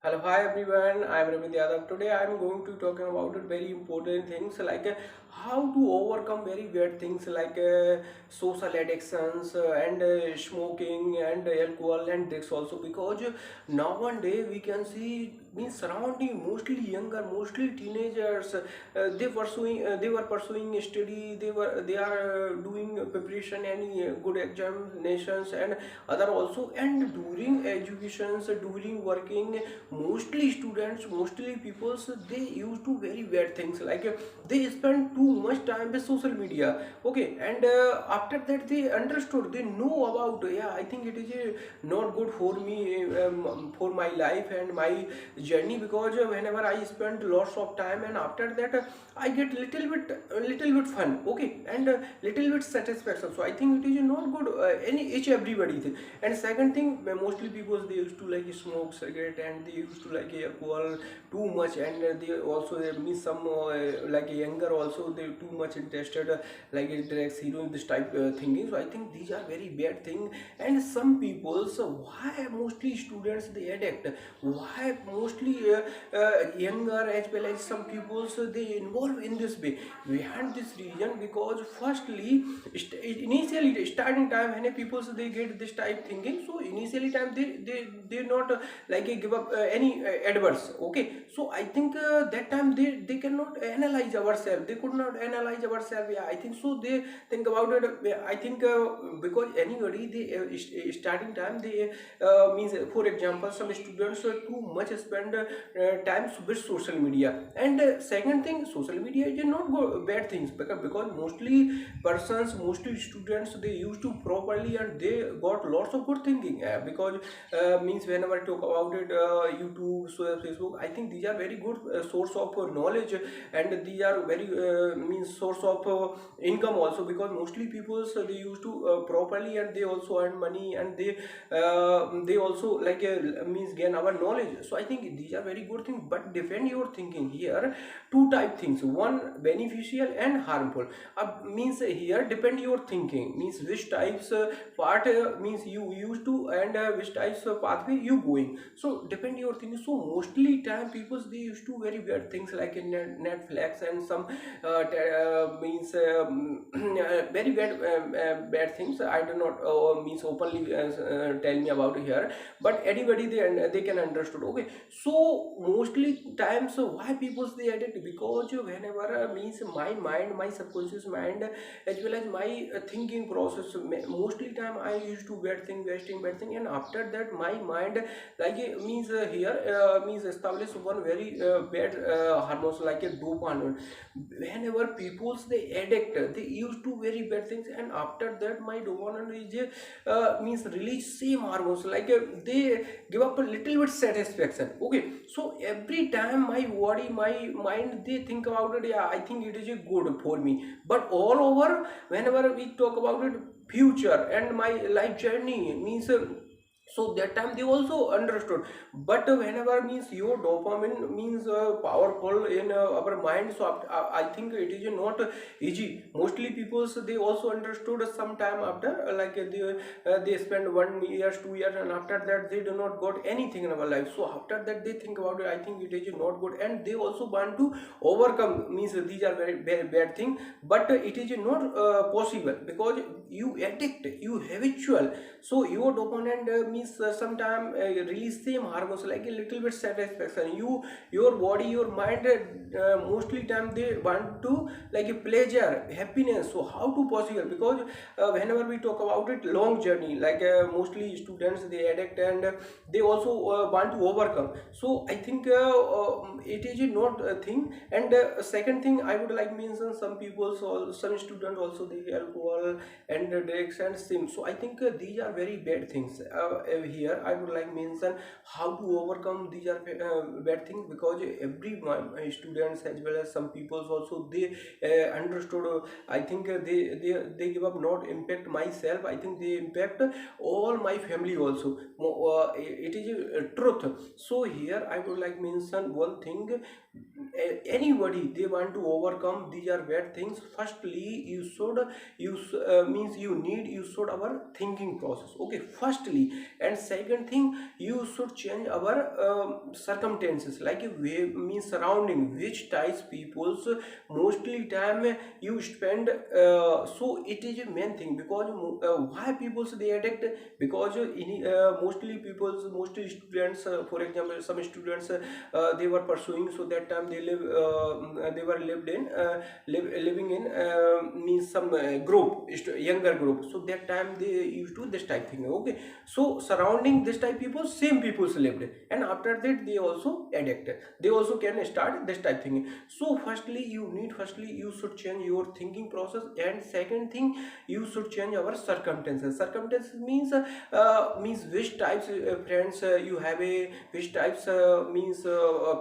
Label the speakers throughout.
Speaker 1: Hello, hi everyone. I'm Ravind Yadav. Today I'm going to talking about very important things like how to overcome very bad things like social addictions and smoking and alcohol and drugs also, because nowadays we can see means surrounding mostly younger, mostly teenagers. They were pursuing study. They are doing preparation any good examinations and other also, and during educations, during working, mostly students, mostly people, so they used to very bad things like they spend too much time with social media. Okay, and after that they understood, they know about, yeah, I think it is not good for me, for my life and my journey, because whenever I spend lots of time, and after that I get little bit fun, okay, and little bit satisfaction. So I think it is not good, any each everybody thing. And second thing, mostly people they used to like smoke cigarette, and they used to like alcohol too much, and they also miss some like younger also, they too much interested like drugs, heroin, this type thinking. So I think these are very bad thing. And some people, so why mostly students they addict, why mostly younger as well as some people, so they involve in this way behind this reason, because firstly initially starting time when people, so they get this type thinking, so initially time they not like give up any adverse, okay. So I think that time they cannot analyze ourselves, they could not analyze ourselves, yeah, I think so. They think about it, I think because anybody they starting time they means, for example, some students too much spend times with social media. And second thing, social media is not bad things, because mostly persons, mostly students, they used to properly, and they got lots of good thinking, because means whenever I talk about it, YouTube, so Facebook, I think these are very good source of knowledge, and these are very means source of income also, because mostly people, so they used to properly, and they also earn money, and they also like means gain our knowledge. So I think these are very good things, but defend your thinking here. Two type things, one beneficial and harmful. Means here depend your thinking, means which types part means you used to, and which types of pathway you going. So depend your thinking. So mostly time people they used to very bad things like in Netflix, and some means very bad things. I do not means openly tell me about here, but anybody they can understood, okay. So mostly times why people they addict, because whenever means my mind, my subconscious mind, as well as my thinking process, mostly time I used to bad thing, wasting bad thing, and after that my mind like means here means establish one very bad hormones like a dopamine. Whenever people they addict, they used to very bad things, and after that my dopamine is means release same hormones like they give up a little bit satisfaction, okay. So every time my body, my mind, they think about it, yeah, I think it is a good for me. But all over, whenever we talk about it future and my life journey means so that time they also understood. But whenever means your dopamine means powerful in our mind, so I think it is not easy. Mostly people, so they also understood some time after like they spend 1 years, 2 years, and after that they do not got anything in our life. So after that they think about it, I think it is not good, and they also want to overcome, means these are very bad thing. But it is not possible, because you addict, you habitual. So your dopamine means sometime release same hormones like a little bit satisfaction. Your body, your mind, mostly time they want to like a pleasure, happiness. So how to possible, because whenever we talk about it long journey, like mostly students they addict, and they also want to overcome. So I think it is not a thing. And second thing I would like mention, some people, so some student also they alcohol and drugs and sim. So I think these are very bad things. Here I would like mention how to overcome these are bad things, because every my students as well as some peoples also they understood. I think they give up not impact myself. I think they impact all my family also. It is a truth. So here I would like mention one thing. Anybody they want to overcome these are bad things, firstly you should use means means you should our thinking process. Okay, firstly. And second thing, you should change our circumstances, like means surrounding, which types people's mostly time you spend. So it is a main thing, because why people they addict, because mostly people's mostly students, for example some students they were pursuing, so that time they they were living in means some group, younger group, so that time they used to this type thing. Okay, so surrounding this type people, same people's lived, and after that they also addicted, they also can start this type thing. So firstly you should change your thinking process, and second thing, you should change our circumstances means which types friends you have, a which types means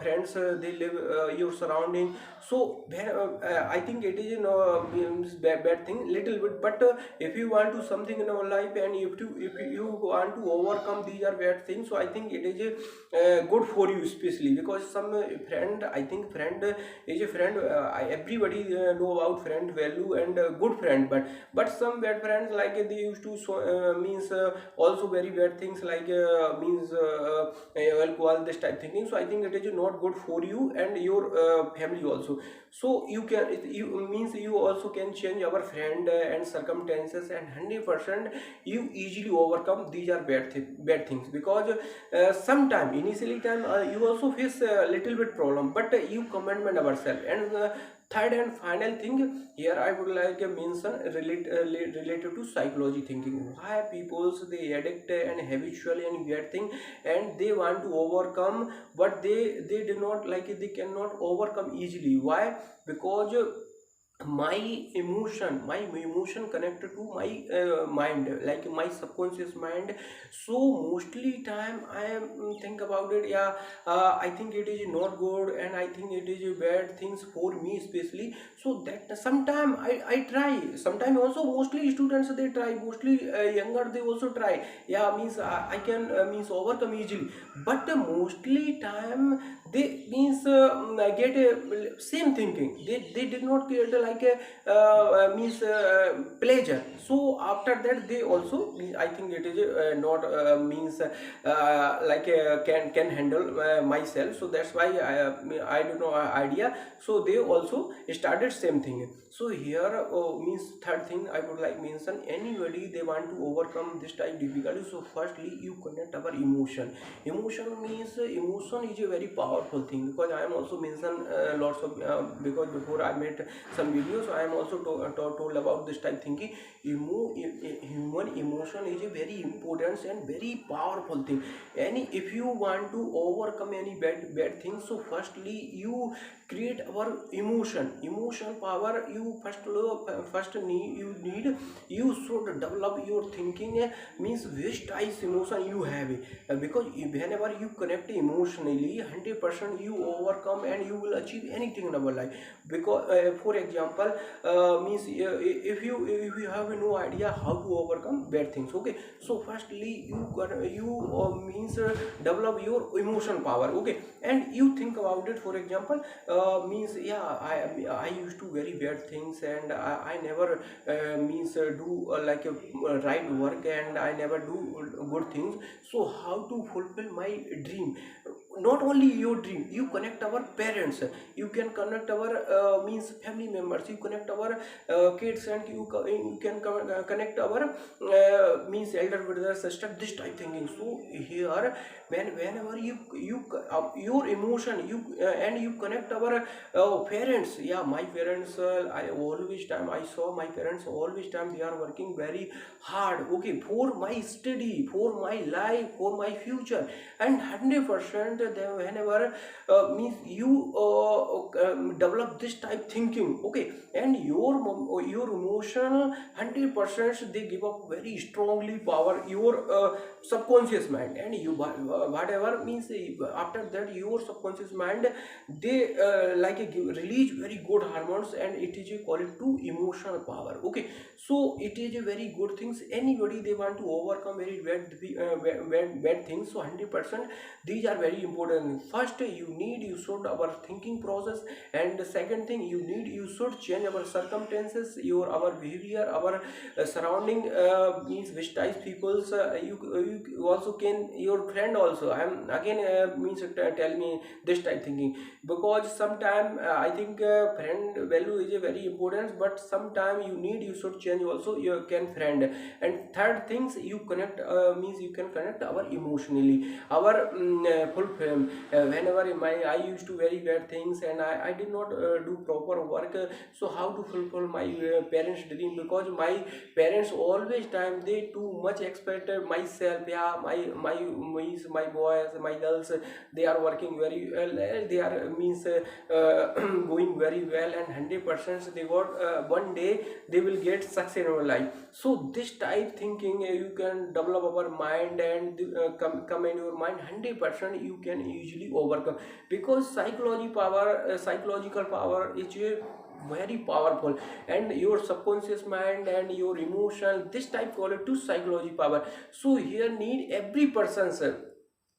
Speaker 1: friends they live your surrounding. So when I think it is, you know, means bad thing little bit, but if you want to something in our life, and if you want to overcome these are bad things, so I think it is good for you, especially because some friend, I think friend is a friend, everybody know about friend value and good friend, but some bad friends, like they used to so means also very bad things, like means alcohol, this type thinking. So I think it is not good for you and your family also. So you can you means you also can change our friend and circumstances, and 100% you easily overcome these are bad things, because sometime initially time you also face a little bit problem, but you commandment ourselves. And third and final thing here I would like to mention related to psychology thinking, why people they addict and habitually and weird thing, and they want to overcome, but they do not like it, they cannot overcome easily. Why? Because my emotion connected to my mind, like my subconscious mind. So mostly time I am think about it, yeah, I think it is not good, and I think it is bad things for me especially. So that sometime I try, sometime also mostly students they try, mostly younger they also try, yeah, means I can means overcome easily, but mostly time they means get same thinking, they did not get like a means pleasure. So after that they also I think it is not means like can handle myself. So that's why I don't know idea, so they also started same thing. So here means third thing I would like mention, anybody they want to overcome this type difficulty, so firstly you connect our emotion means emotion is a very powerful thing, because I am also mention lots of because before I made some videos, so I am also told about this type thinking. Human emotion is a very important and very powerful thing. Any if you want to overcome any bad things, so firstly you create our emotion power. You first you should develop your thinking, means which types emotion you have, because whenever you connect emotionally, 100% you overcome and you will achieve anything in our life. Because for example means if you have no idea how to overcome bad things, okay, so firstly you means develop your emotion power, okay, and you think about it. For example means yeah, I used to very bad things, and I never means do like a right work, and I never do good things. So how to fulfill my dream? Not only your dream, you connect our parents, you can connect our means family members, you connect our kids, and you can connect our means elder brother sister, this type thinking. So here whenever your emotion you and you connect our parents, yeah, my parents I always time I saw my parents always time they are working very hard, okay, for my study, for my life, for my future. And 100% whenever means you develop this type thinking, okay, and your emotional 100% they give up very strongly power your subconscious mind. And you whatever means, after that your subconscious mind, they release very good hormones, and it is called to emotional power. Okay, so it is a very good things. Anybody they want to overcome very bad things, so 100% these are very important. First, you should our thinking process, and the second thing, you should change our circumstances, our behavior, our surrounding, means which type people's, you also can, your friend also, I'm again means tell me this type thinking, because sometime I think friend value is a very important, but sometime you should change also you can friend. And third things, you connect, means you can connect our emotionally, our fulfill, whenever I used to very bad things, and I did not do proper work, so how to fulfill my parents dream, because my parents always time they too much expected myself. Yeah, my boys, my girls, they are working very well, they are means going very well, and 100% they got one day they will get success in our life. So this type thinking, you can develop our mind, and come in your mind, 100% you can usually overcome, because psychological power is very powerful, and your subconscious mind and your emotion, this type call it to psychology power. So here need every person's,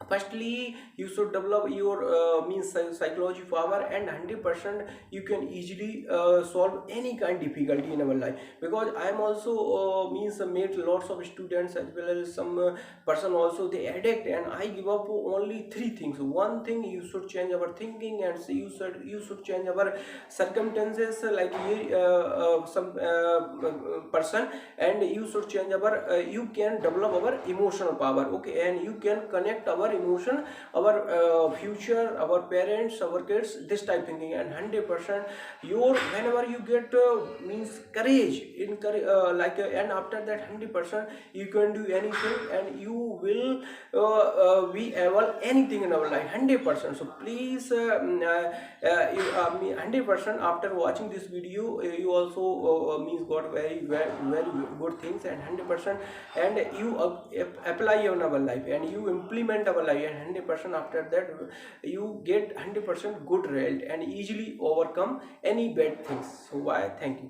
Speaker 1: firstly you should develop your means psychology power, and 100% you can easily solve any kind difficulty in our life. Because I am also means made lots of students, as well as some person also they addict, and I give up only three things. One thing, you should change our thinking, and so you should change our circumstances, like some person, and you should change our you can develop our emotional power. Okay, and you can connect our emotion, our future, our parents, our kids, this type thinking. And 100% your, whenever you get means courage in and after that 100% you can do anything, and you will be able anything in our life, 100%. So please 100% after watching this video, you also means got very good things, and 100% and you apply in our life, and you implement our life, and 100% after that you get 100% good result, and easily overcome any bad things. So why, thank you.